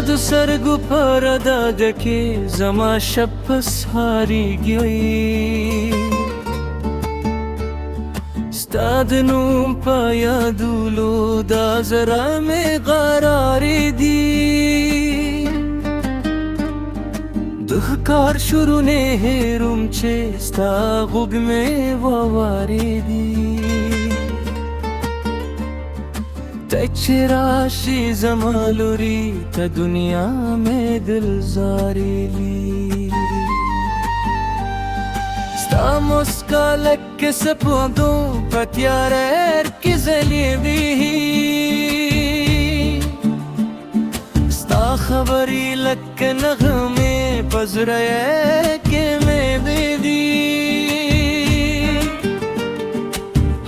Stadu sargu paradadaki zama şappas hari gyoyi Stadnum payadulo da zara me qarari di Duhkar shuru ne herum che sta gub me wavari di Rashi zamaluri ta दुनिया में दिलजारी ली Sta mosca che se può do patiare che se lievi Sta khabari lak nagme pazraye ke me dedi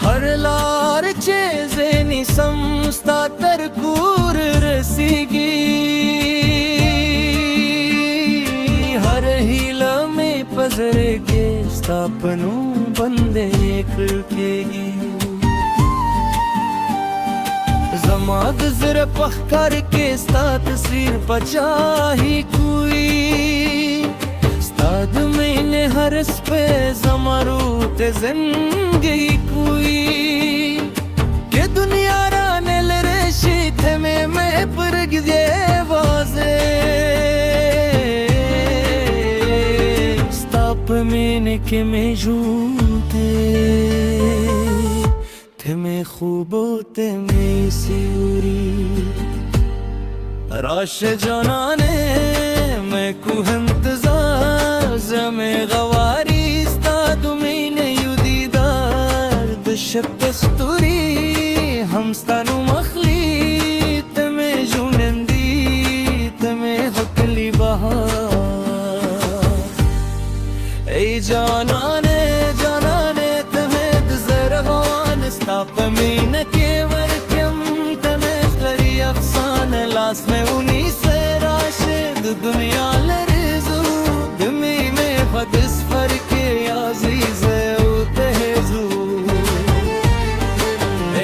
har lar cheze ni samsta tarkur rasigi har hila me pazrege stapnu bande khulkegi zamad zar pakhkar ke sta tasveer pachahi koi stad maine haras pe zamarut zindagi koi ke duniya rane lereshi theme me parg de vaze stap mene ke me jute theme khubote me siuri rash janane me kuhantazar zame gawari stad mene yudidar dashpasturi hamstanu makhli tame junandi tame hakli bahar ey janane janane tame zarwan stap mine ke varkyam tame khari afsane las me uni se rashid dunya larzu dumi me fadis farke aziz utezu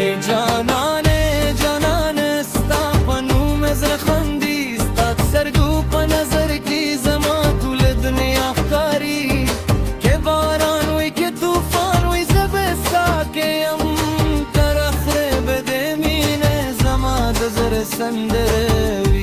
ey janane janane stapanu mezr khandi stat sargu pa nazar ki zama tul dunya khari ke baran wi ke tufan wi zabesta ke am tarakhre bede mine zama dazar sandevi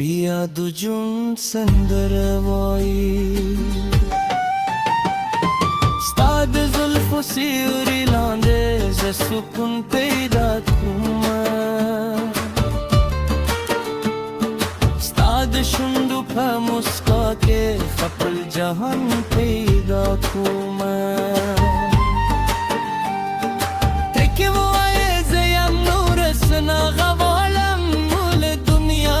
Biya dujun sandarvai Stad zulfu siuri lande Zasukun peyda kuma Stad shundu pa muska ke Khapal jahan peyda kuma Teki wo aaye zayam nurasna ghawalam mul dunya